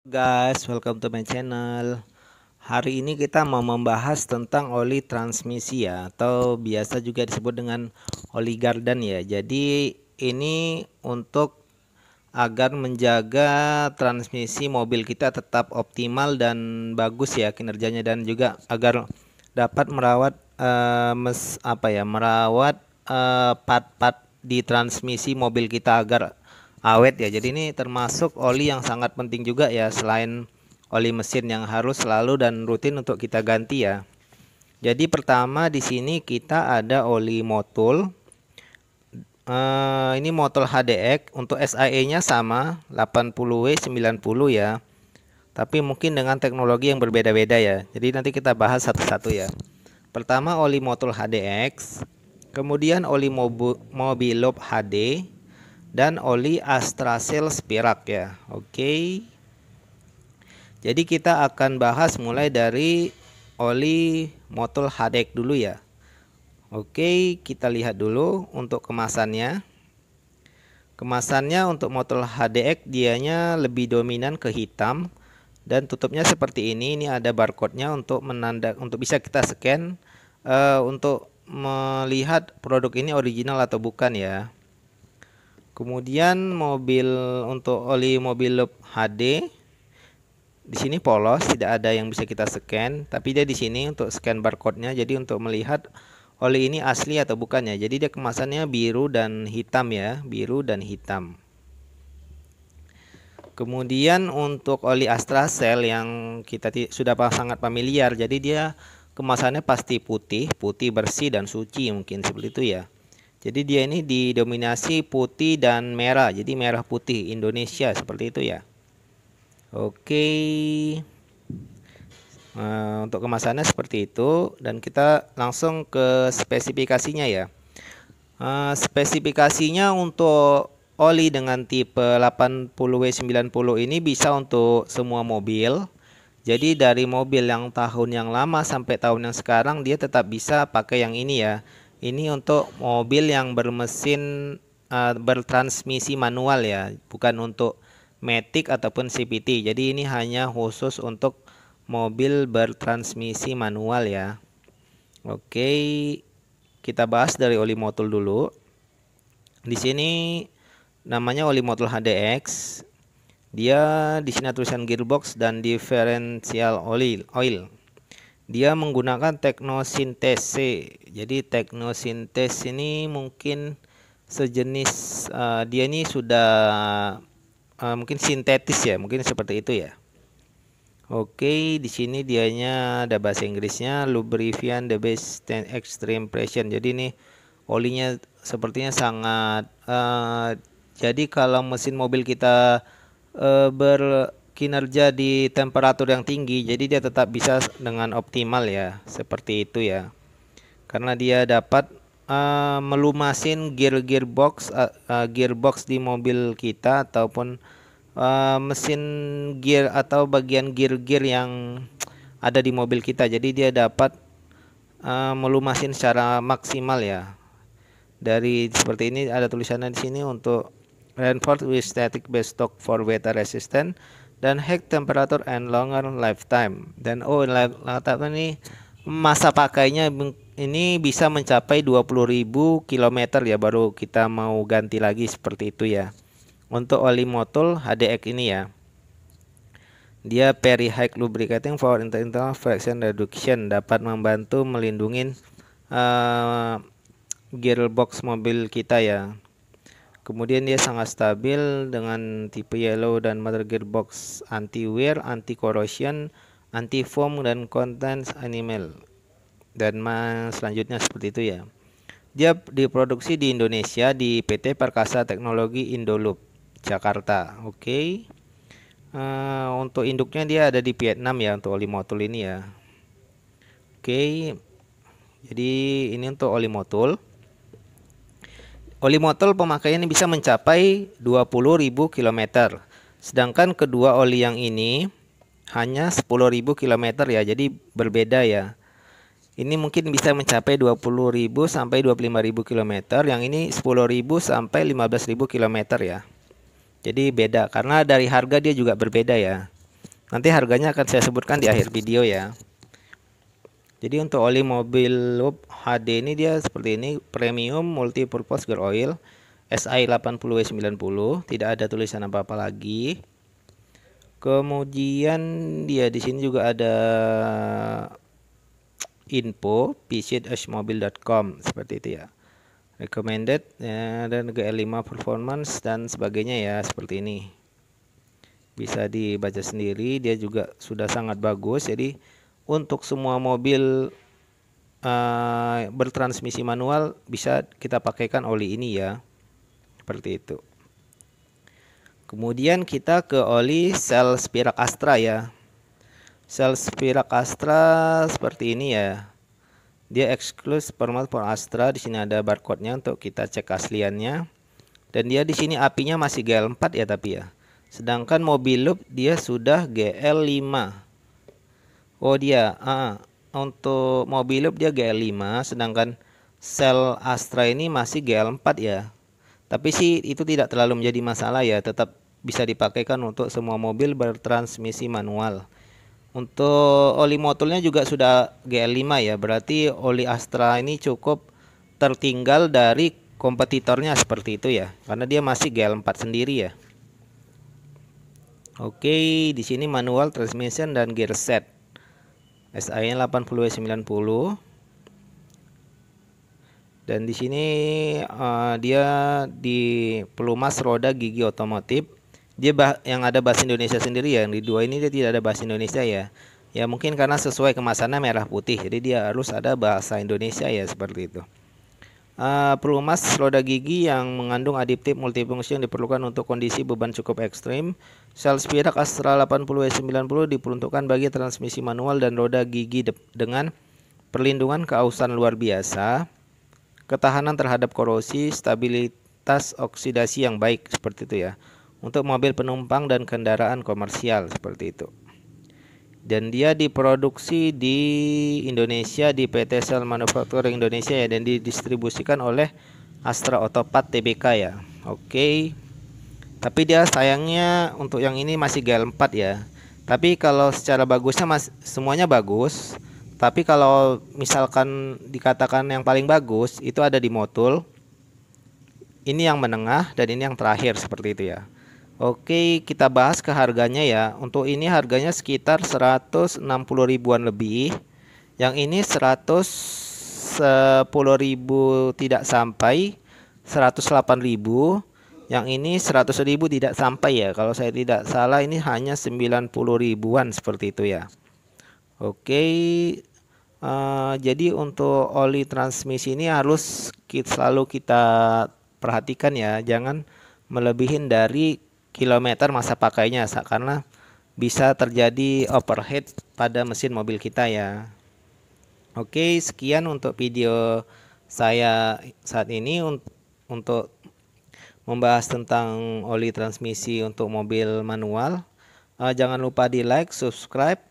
Guys, welcome to my channel. Hari ini kita mau membahas tentang oli transmisi ya, atau biasa juga disebut dengan oli gardan ya. Jadi ini untuk agar menjaga transmisi mobil kita tetap optimal dan bagus ya kinerjanya, dan juga agar dapat merawat merawat part-part di transmisi mobil kita agar awet ya. Jadi ini termasuk oli yang sangat penting juga ya, selain oli mesin yang harus selalu dan rutin untuk kita ganti ya. Jadi pertama di sini kita ada oli motul. Ini motul HDX, untuk SAE-nya sama 80W 90 ya. Tapi mungkin dengan teknologi yang berbeda-beda ya. Jadi nanti kita bahas satu-satu ya. Pertama oli motul HDX, kemudian oli Mobilop HD, dan oli Astracel Spirak ya. Oke. Jadi kita akan bahas mulai dari oli motul HDX dulu ya. Oke, kita lihat dulu untuk kemasannya. Kemasannya untuk motul HDX dianya lebih dominan ke hitam dan tutupnya seperti ini. Ini ada barcode-nya untuk untuk bisa kita scan untuk melihat produk ini original atau bukan ya. Kemudian untuk oli Mobilop HD di sini polos, tidak ada yang bisa kita scan, tapi dia di sini untuk scan barcode-nya. Jadi untuk melihat oli ini asli atau bukan ya. Jadi dia kemasannya biru dan hitam ya, biru dan hitam. Kemudian untuk oli Astracel yang kita sudah sangat familiar, jadi dia kemasannya pasti putih, putih bersih dan suci, mungkin seperti itu ya. Jadi dia ini didominasi putih dan merah, jadi merah putih Indonesia seperti itu ya. Oke. Untuk kemasannya seperti itu, dan kita langsung ke spesifikasinya ya. Spesifikasinya untuk oli dengan tipe 80W90 ini bisa untuk semua mobil. Jadi dari mobil yang tahun yang lama sampai tahun yang sekarang dia tetap bisa pakai yang ini ya. Ini untuk mobil yang bermesin bertransmisi manual ya, bukan untuk Matic ataupun CVT. Jadi ini hanya khusus untuk mobil bertransmisi manual ya. Oke, kita bahas dari oli motul dulu. Di sini namanya oli motul HDX. Dia di sini tulisan gearbox dan differential oil. Dia menggunakan teknosintese. Jadi teknosintese ini mungkin sejenis dia ini sudah mungkin sintetis ya, mungkin seperti itu ya. Oke, di sini dianya ada bahasa Inggrisnya, lubricant the best extreme pressure. Jadi ini olinya sepertinya sangat jadi kalau mesin mobil kita berkinerja di temperatur yang tinggi, jadi dia tetap bisa dengan optimal ya, seperti itu ya. Karena dia dapat melumasin gearbox di mobil kita ataupun mesin gear atau bagian gear yang ada di mobil kita. Jadi dia dapat melumasin secara maksimal ya. Dari seperti ini ada tulisannya di sini untuk reinforced with static base stock for weather resistant dan high temperature and longer lifetime. Dan lifetime ini masa pakainya ini bisa mencapai 20.000 km ya, baru kita mau ganti lagi seperti itu ya. Untuk oli motul HDX ini ya, dia very high lubricating for internal friction reduction, dapat membantu melindungi gearbox mobil kita ya. Kemudian dia sangat stabil dengan tipe yellow dan mother gearbox anti wear, anti corrosion, anti foam dan contains animal. Dan selanjutnya seperti itu ya. Dia diproduksi di Indonesia di PT Perkasa Teknologi Indoloop Jakarta. Oke. Untuk induknya dia ada di Vietnam ya, untuk oli motul ini ya. Oke. Jadi ini untuk oli motul. Oli motul pemakaiannya bisa mencapai 20.000 km. Sedangkan kedua oli yang ini hanya 10.000 km ya. Jadi berbeda ya. Ini mungkin bisa mencapai 20.000 sampai 25.000 km. Yang ini 10.000 sampai 15.000 km ya. Jadi beda karena dari harga dia juga berbeda ya. Nanti harganya akan saya sebutkan di akhir video ya. Jadi untuk oli mobil Loop HD ini dia seperti ini, premium multi purpose gear oil SI 80W90, tidak ada tulisan apa-apa lagi. Kemudian dia di sini juga ada info visit-mobil.com seperti itu ya. Recommended ya, dan GL5 performance dan sebagainya ya, seperti ini. Bisa dibaca sendiri, dia juga sudah sangat bagus. Jadi untuk semua mobil bertransmisi manual bisa kita pakaikan oli ini ya, seperti itu. Kemudian kita ke oli sel Spirak Astra ya. Sel Spirak Astra seperti ini ya. Dia eksklusif format for Astra. Di sini ada barcode-nya untuk kita cek asliannya. Dan dia di sini apinya masih GL4 ya, tapi ya. Sedangkan mobil Loop dia sudah GL5. Oh dia, untuk mobil Loop dia GL5, sedangkan sel Astra ini masih GL4 ya. Tapi sih itu tidak terlalu menjadi masalah ya, tetap bisa dipakaikan untuk semua mobil bertransmisi manual. Untuk oli motornya juga sudah GL5 ya, berarti oli Astra ini cukup tertinggal dari kompetitornya seperti itu ya, karena dia masih GL4 sendiri ya. Oke, di sini manual transmission dan gear set. SI-nya 80W90. Dan di sini dia di pelumas roda gigi otomotif. Dia yang ada bahasa Indonesia sendiri ya. Yang di dua ini dia tidak ada bahasa Indonesia ya. Ya mungkin karena sesuai kemasannya merah putih. Jadi dia harus ada bahasa Indonesia ya, seperti itu. Pelumas roda gigi yang mengandung aditip multifungsi yang diperlukan untuk kondisi beban cukup ekstrim. Sel Spirak Astra 80W90 diperuntukkan bagi transmisi manual dan roda gigi dengan perlindungan keausan luar biasa, ketahanan terhadap korosi, stabilitas oksidasi yang baik, seperti itu ya. Untuk mobil penumpang dan kendaraan komersial, seperti itu. Dan dia diproduksi di Indonesia di PT Cell Manufacturing Indonesia ya, dan didistribusikan oleh Astra Otopat Tbk ya. Oke. Tapi dia sayangnya untuk yang ini masih GL4 ya. Tapi kalau secara bagusnya semuanya bagus. Tapi kalau misalkan dikatakan yang paling bagus itu ada di Motul. Ini yang menengah dan ini yang terakhir, seperti itu ya. Oke, kita bahas ke harganya ya. Untuk ini harganya sekitar 160 ribuan lebih. Yang ini 110 ribu tidak sampai, 108 ribu. Yang ini 100 ribu tidak sampai ya. Kalau saya tidak salah ini hanya 90 ribuan, seperti itu ya. Oke, jadi untuk oli transmisi ini harus selalu kita perhatikan ya. Jangan melebihin dari kilometer masa pakainya, karena bisa terjadi overheat pada mesin mobil kita ya. Oke, sekian untuk video saya saat ini untuk membahas tentang oli transmisi untuk mobil manual. Jangan lupa di like, subscribe,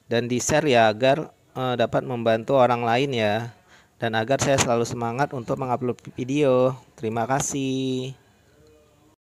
dan di share ya, agar dapat membantu orang lain ya, dan agar saya selalu semangat untuk mengupload video. Terima kasih.